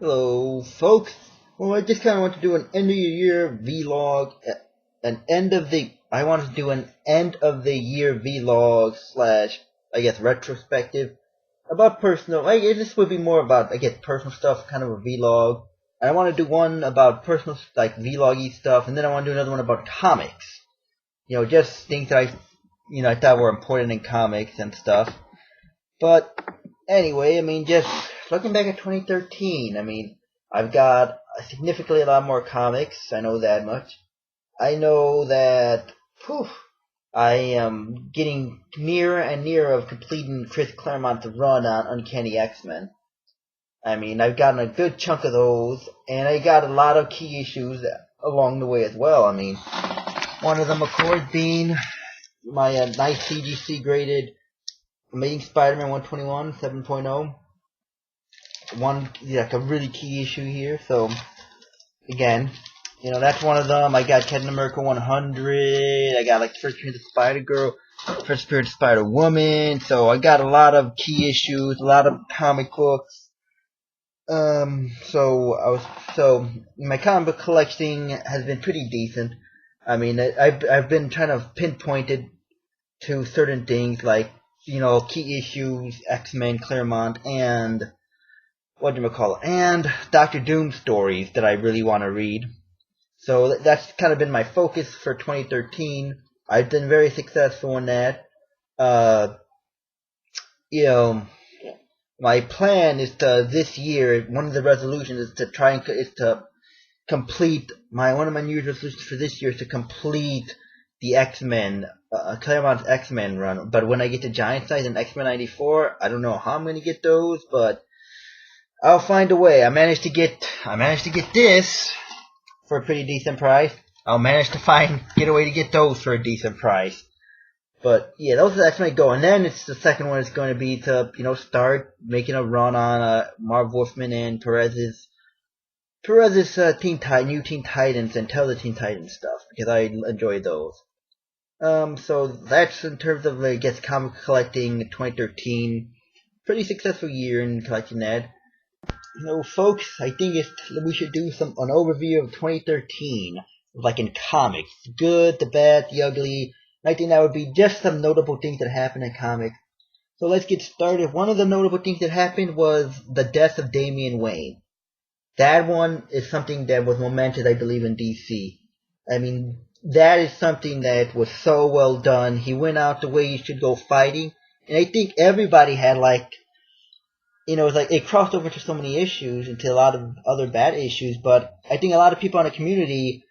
Hello, folks. Well, I just kind of want to do an end of the year vlog, I want to do an end of the year vlog slash, I guess, retrospective about personal. This would be more about, I guess, personal stuff, kind of a vlog. I want to do one about personal, like, vloggy stuff, and then I want to do another one about comics. Just things that I thought were important in comics and stuff. But anyway, just looking back at 2013, I've got significantly a lot more comics. I know that much. I know that, I am getting nearer and nearer of completing Chris Claremont's run on Uncanny X-Men. I've gotten a good chunk of those, and I got a lot of key issues along the way as well. One of them, of course, being my nice CGC graded Amazing Spider-Man 121 7.0. Like a really key issue here. So, again, that's one of them. I got Captain America 100. I got, like, First Appearance of Spider-Girl, First Appearance of Spider-Woman. So, I got a lot of key issues, a lot of comic books. So my comic book collecting has been pretty decent. I've been trying to pinpoint it to certain things, like, key issues, X-Men, Claremont, and and Doctor Doom stories that I really want to read. So that's kind of been my focus for 2013. I've been very successful in that. My plan is to, this year, one of the resolutions is to complete one of my New Year's resolutions for this year is to complete the X-Men, Claremont's X-Men run. But when I get to Giant Size and X-Men 94, I don't know how I'm gonna get those, but I'll find a way. I managed to get this for a pretty decent price. I'll manage to get a way to get those for a decent price. But yeah, that's my goal. And then the second one is going to be to, start making a run on Marv Wolfman and Perez's New Teen Titans and Tell the Teen Titans stuff, because I enjoy those. So that's in terms of, I guess, comic collecting 2013. Pretty successful year in collecting that. Folks, I think we should do an overview of 2013, like in comics. The good, the bad, the ugly. I think that would be just some notable things that happened in comics. So let's get started. One of the notable things that happened was the death of Damian Wayne. That one is something that was momentous, I believe, in DC. That is something that was so well done. He went out the way he should go fighting. And I think everybody had, it crossed over to so many issues, into a lot of other bad issues, but I think a lot of people in the community,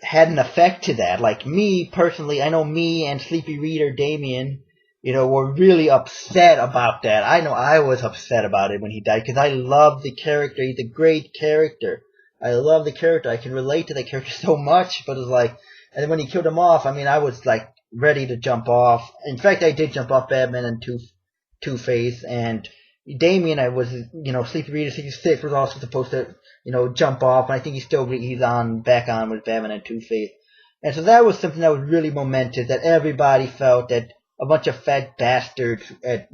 had an effect to that. Like me, personally, I know me and Sleepy Reader Damien, were really upset about that. I know I was upset about it when he died, because I love the character. He's a great character. I love the character. I can relate to the character so much, but and then when he killed him off, I was, ready to jump off. In fact, I did jump off Batman and Two-Face, and Damien, Sleepy Reader 66 was also supposed to, jump off, and I think he's back on with Batman and Two-Face. And so that was something that was really momentous, that everybody felt that a bunch of fat bastards at,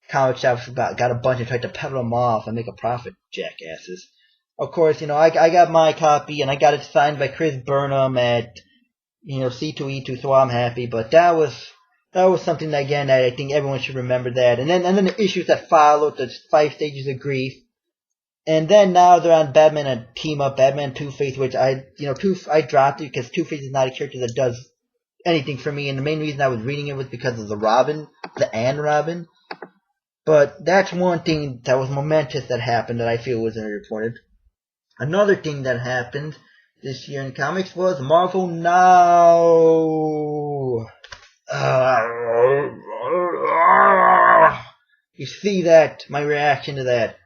comic shops got a bunch and tried to peddle them off and make a profit, jackasses. Of course, I got my copy, and I got it signed by Chris Burnham at, C2E2, so I'm happy, but that was something that, again, that I think everyone should remember that. And then the issues that followed, the 5 stages of grief. And then now they're on Batman and Team Up, Batman Two-Face, which I dropped it because Two-Face is not a character that does anything for me. And the main reason I was reading it was because of the Anne Robin. But that's one thing that was momentous that happened that I feel wasn't reported. Another thing that happened this year in comics was Marvel Now. You see that, my reaction to that.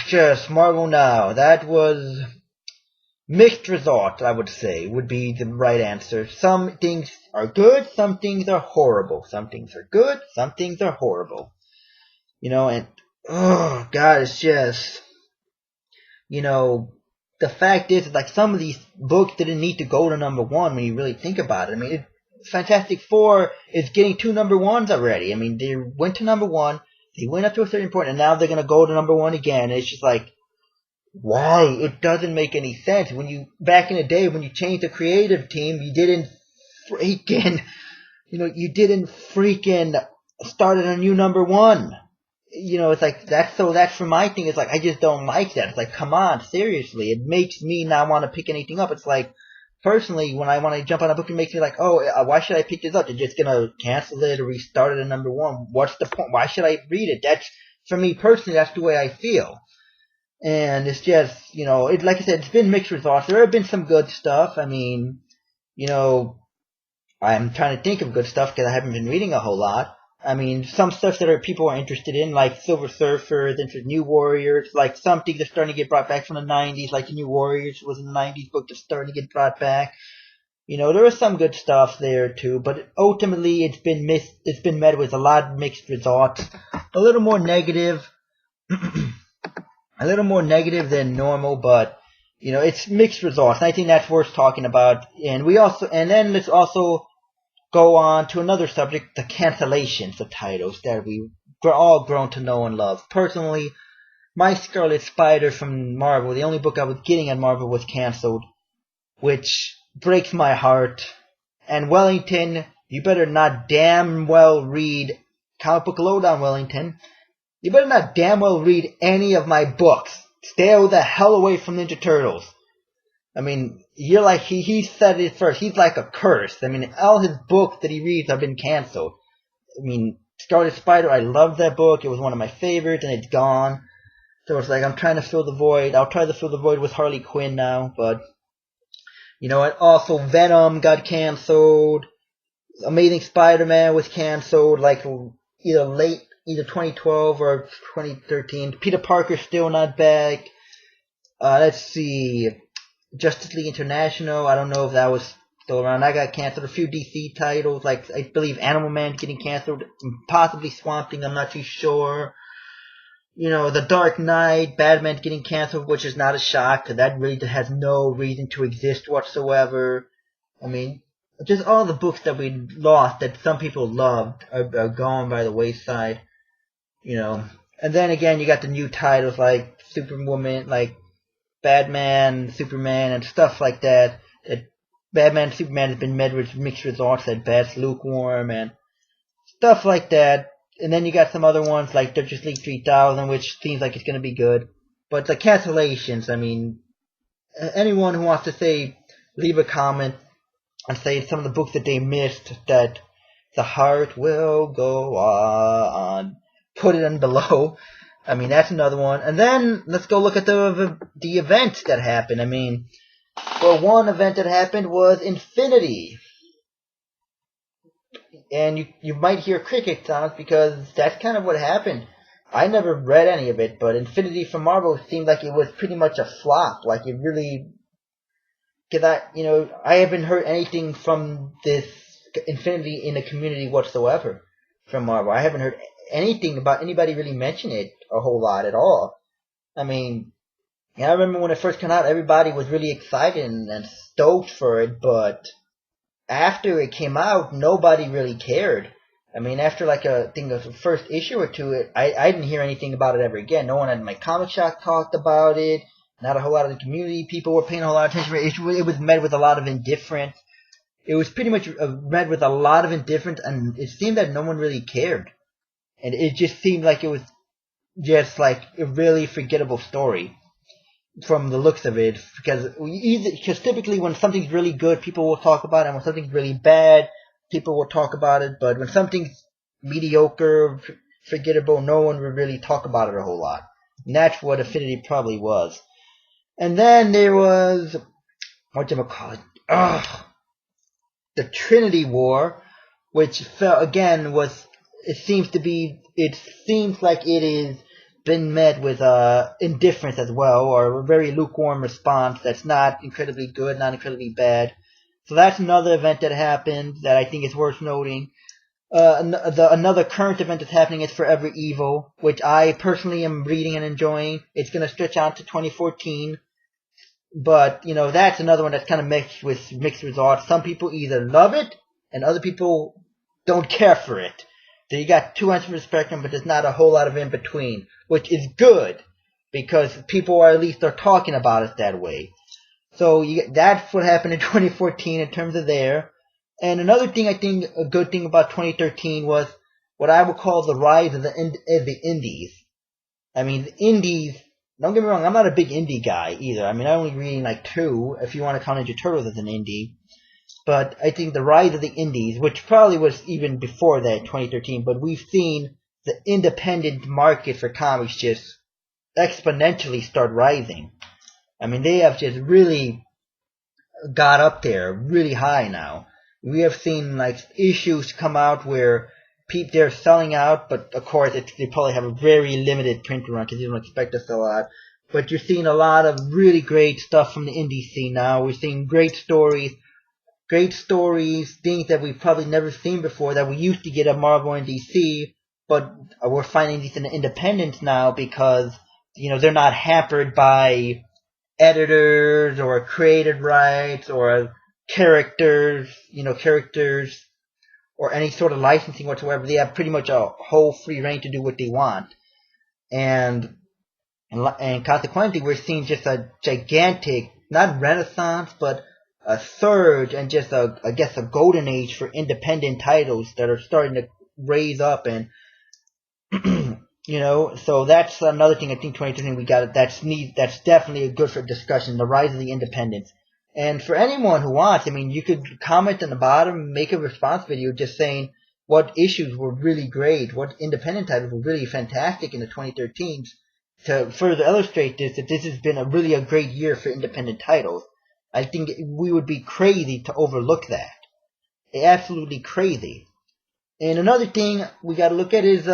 Just Marvel Now. That was mixed result, I would say, would be the right answer. Some things are good, some things are horrible. Some things are good, some things are horrible. And, God, it's just, the fact is, some of these books didn't need to go to number one when you really think about it. Fantastic Four is getting 2 number ones already. They went to number one. They went up to a certain point, and now they're going to go to number one again. And it's just like, why? It doesn't make any sense. When you, back in the day, when you changed the creative team, you didn't freaking, you didn't freaking start at a new number one. It's like, that's for my thing. It's like, I just don't like that. It's like, come on, seriously. It makes me not want to pick anything up. It's like, personally, when I want to jump on a book, it makes me like, oh, why should I pick this up? They're just gonna cancel it or restart it at number one. What's the point? Why should I read it? That's, for me personally, that's the way I feel. And it's just, like I said, it's been mixed results. There have been some good stuff. I mean, I'm trying to think of good stuff because I haven't been reading a whole lot. I mean, some stuff that people are interested in, like Silver Surfer, then for New Warriors, like some things are starting to get brought back from the 90s, like the New Warriors was a 90s book that's starting to get brought back. There is some good stuff there too, but ultimately it's been met with a lot of mixed results. A little more negative, a little more negative than normal, but, it's mixed results. And I think that's worth talking about. And then let's also go on to another subject, the cancellations of titles that we're all grown to know and love. Personally, my Scarlet Spider from Marvel, the only book I was getting at Marvel, was canceled, which breaks my heart. And Wellington, you better not damn well read Comic Book Lowdown, Wellington. You better not damn well read any of my books. Stay the hell away from Ninja Turtles. I mean, you're like, he said it first. He's like a curse. I mean, all his books that he reads have been canceled. I mean, Scarlet Spider, I love that book. It was one of my favorites, and it's gone. So it's like, I'm trying to fill the void. I'll try to fill the void with Harley Quinn now, but, and also Venom got canceled. Amazing Spider-Man was canceled, like, either 2012 or 2013. Peter Parker's still not back. Let's see. Justice League International, I don't know if that was still around. I got canceled. A few DC titles, like I believe Animal Man getting canceled, possibly Swamp Thing, I'm not too sure. The Dark Knight, Batman getting canceled, which is not a shock, because that really has no reason to exist whatsoever. I mean, just all the books that we lost that some people loved are gone by the wayside. And then again, you got the new titles like Superwoman, like Batman, Superman, and stuff like that. That Batman, Superman has been met with mixed results at best, lukewarm, and stuff like that. And then you got some other ones like Justice League 3000, which seems like it's going to be good. But the cancellations, I mean, anyone who wants to say, leave a comment and say some of the books that they missed, that the heart will go on, put it in below. I mean, that's another one. And then let's go look at the events that happened. I mean, well, one event that happened was Infinity. And you might hear cricket sounds because that's kind of what happened. I never read any of it, but Infinity from Marvel seemed like it was pretty much a flop. Like it really, because I haven't heard anything from this Infinity in the community whatsoever from Marvel. I haven't heard anything about anybody really mention it a whole lot at all. I mean, I remember when it first came out, everybody was really excited and stoked for it, but after it came out, nobody really cared. I mean, after like the first issue or two, I didn't hear anything about it ever again. No one at my comic shop talked about it. Not a whole lot of the community people were paying a whole lot of attention to it. It was met with a lot of indifference. It was pretty much met with a lot of indifference, and it seemed that no one really cared. And it just seemed like it was just like a really forgettable story from the looks of it. Because typically when something's really good, people will talk about it, and when something's really bad, people will talk about it. But when something's mediocre, forgettable, no one will really talk about it a whole lot. And that's what Infinity probably was. And then there was, whatchamacallit, the Trinity War, which again was, it seems like it is been met with indifference as well, or a very lukewarm response that's not incredibly good, not incredibly bad. So that's another event that happened that I think is worth noting. Another current event that's happening is Forever Evil, which I personally am reading and enjoying. It's going to stretch out to 2014. But, that's another one that's kind of mixed results. Some people either love it, and other people don't care for it. So you got two ends of the spectrum, but there's not a whole lot of in between, which is good because people are at least are talking about it that way. So that's what happened in 2014 in terms of there. And another thing I think a good thing about 2013 was what I would call the rise of the indies. I mean, the indies. Don't get me wrong, I'm not a big indie guy either. I mean, I'm only reading like two, if you want to count Ninja Turtles as an indie. But I think the rise of the indies, which probably was even before that, 2013, but we've seen the independent market for comics just exponentially start rising. I mean, they have just really got up there really high now. We have seen like issues come out where they're selling out, but of course they probably have a very limited print run because you don't expect to sell out. But you're seeing a lot of really great stuff from the indie scene now. We're seeing great stories, things that we've probably never seen before that we used to get at Marvel and DC, but we're finding these in the independents now because they're not hampered by editors or creative rights or characters or any sort of licensing whatsoever. They have pretty much a whole free reign to do what they want, and consequently, we're seeing just a gigantic, not renaissance, but a surge and just I guess a golden age for independent titles that are starting to raise up and so that's another thing I think 2013 we got that's definitely good for discussion, the rise of the independents. And for anyone who wants, I mean, you could comment on the bottom, make a response video just saying what issues were really great, what independent titles were really fantastic in the 2013s to further illustrate that this has been a great year for independent titles. I think we would be crazy to overlook that. Absolutely crazy. And another thing we got to look at is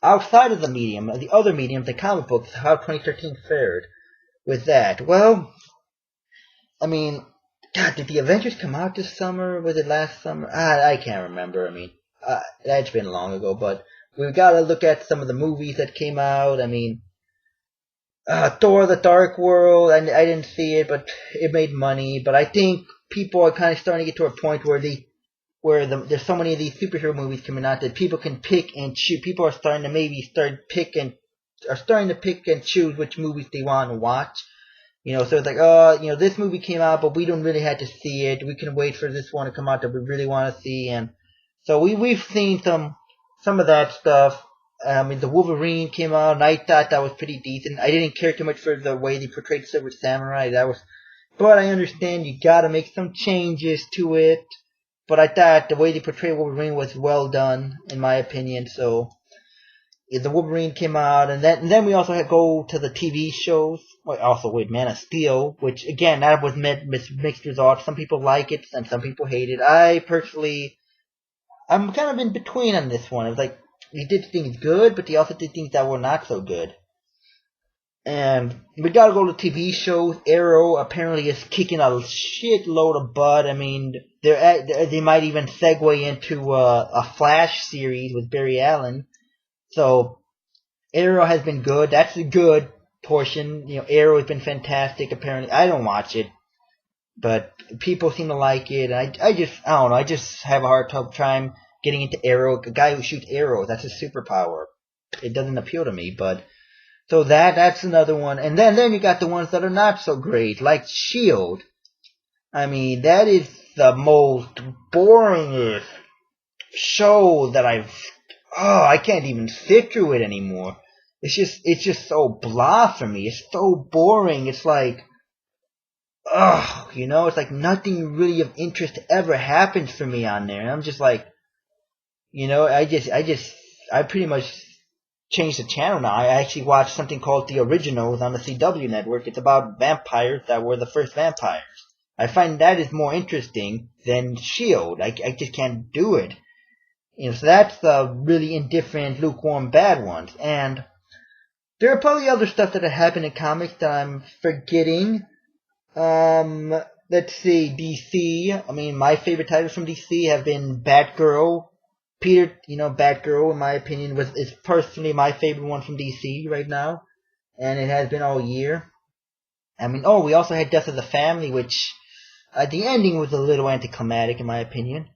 outside of the medium, the other mediums, the comic books, how 2013 fared with that. Well, I mean, God, did the Avengers come out this summer? Was it last summer? I can't remember. I mean, that's been long ago. But we've got to look at some of the movies that came out. I mean, Thor: The Dark World. I didn't see it, but it made money. But I think people are kind of starting to get to a point where there's so many of these superhero movies coming out that people can pick and choose. People are starting to pick and choose which movies they want to watch. So it's like, this movie came out, but we don't really have to see it. We can wait for this one to come out that we really want to see. And so we've seen some of that stuff. I mean, the Wolverine came out, and I thought that was pretty decent. I didn't care too much for the way they portrayed Silver Samurai. But I understand you gotta make some changes to it. But I thought the way they portrayed Wolverine was well done, in my opinion. So the Wolverine came out, and then we also had to go to the TV shows. Also with Man of Steel, which again that was mixed results. Some people like it, and some people hate it. I'm kind of in between on this one. It was like they did things good, but they also did things that were not so good. And we gotta go to TV shows. Arrow apparently is kicking a shitload of butt. I mean, they might even segue into a Flash series with Barry Allen. So Arrow has been good. That's a good portion. Arrow has been fantastic. Apparently, I don't watch it, but people seem to like it. And I don't know. I just have a hard time getting into Arrow. A guy who shoots arrows, that's his superpower. It doesn't appeal to me, but. So that's another one. And then you got the ones that are not so great, like S.H.I.E.L.D. I mean, that is the most boringest show that I can't even sit through it anymore. It's just so blah for me. It's so boring. It's like, it's like nothing really of interest ever happens for me on there. And I'm just like, I pretty much changed the channel now. I actually watched something called The Originals on the CW network. It's about vampires that were the first vampires. I find that is more interesting than S.H.I.E.L.D. I just can't do it. So that's the really indifferent, lukewarm, bad ones. And there are probably other stuff that have happened in comics that I'm forgetting. Let's see, DC. I mean, my favorite titles from DC have been Batgirl. Batgirl, in my opinion, is personally my favorite one from DC right now. And it has been all year. I mean, we also had Death of the Family, which the ending was a little anticlimactic, in my opinion.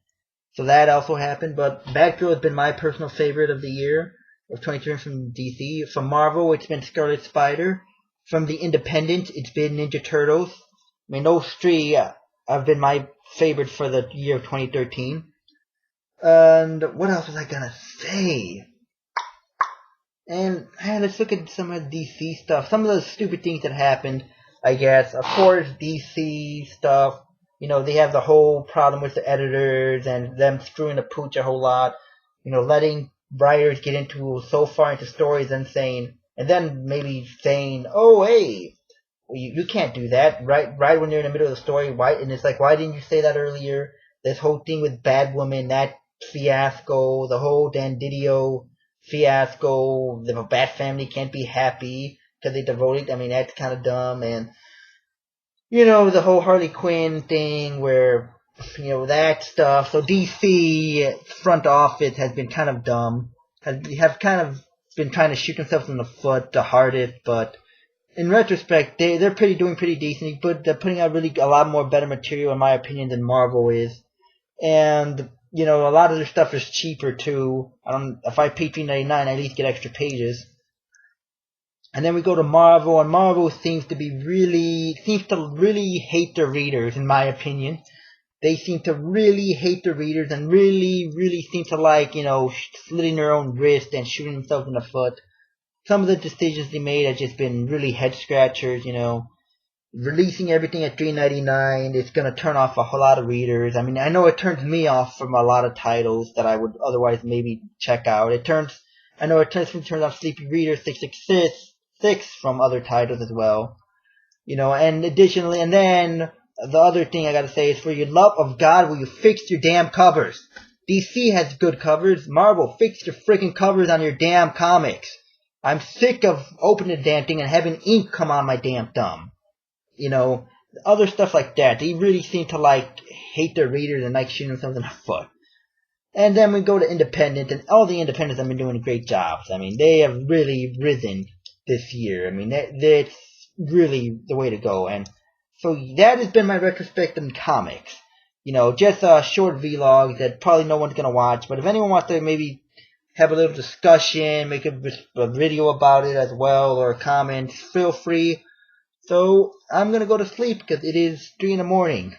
So that also happened. But Batgirl has been my personal favorite of the year of 2020 from DC. From Marvel, it's been Scarlet Spider. From the Independent, it's been Ninja Turtles. I mean, those three have been my favorite for the year of 2013. And what else was I gonna say? And let's look at some of DC stuff. Some of the stupid things that happened, I guess. Of course, DC stuff. You know, they have the whole problem with the editors and them screwing the pooch a whole lot. You know, letting writers get into so far into stories and then maybe saying, oh, hey, you can't do that. Right when you're in the middle of the story, why? And it's like, why didn't you say that earlier? This whole thing with Batwoman, that fiasco, the whole Dan Didio fiasco, the Bat family can't be happy because they devoted. I mean, that's kind of dumb. And, you know, the whole Harley Quinn thing where, you know, that stuff. So DC front office has been kind of dumb. Have kind of been trying to shoot themselves in the foot the hardest, but in retrospect, they're doing pretty decently, but they're putting out really a lot more better material, in my opinion, than Marvel is. And, you know, a lot of their stuff is cheaper too. If I pay $3.99, I at least get extra pages. And then we go to Marvel, and Marvel seems to really hate their readers, in my opinion. They seem to really hate their readers and really seem to like, you know, slitting their own wrist and shooting themselves in the foot. Some of the decisions they made have just been really head scratchers, you know. Releasing everything at $3.99 is going to turn off a whole lot of readers. I mean, I know it turns me off from a lot of titles that I would otherwise maybe check out. I know it turns off Sleepy Reader 666 from other titles as well. You know, and additionally, and then the other thing I gotta say is, for your love of God, will you fix your damn covers? DC has good covers. Marvel, fix your freaking covers on your damn comics. I'm sick of opening the damn thing and having ink come on my damn thumb. You know, other stuff like that. They really seem to like hate their readers and like shooting themselves in the foot. And then we go to Independent, and all the Independents have been doing great jobs. I mean, they have really risen this year. I mean, that's really the way to go. And so that has been my retrospective in comics. You know, just a short vlog that probably no one's going to watch. But if anyone wants to maybe have a little discussion, make a video about it as well, or comments, feel free. So I'm going to go to sleep because it is 3 in the morning.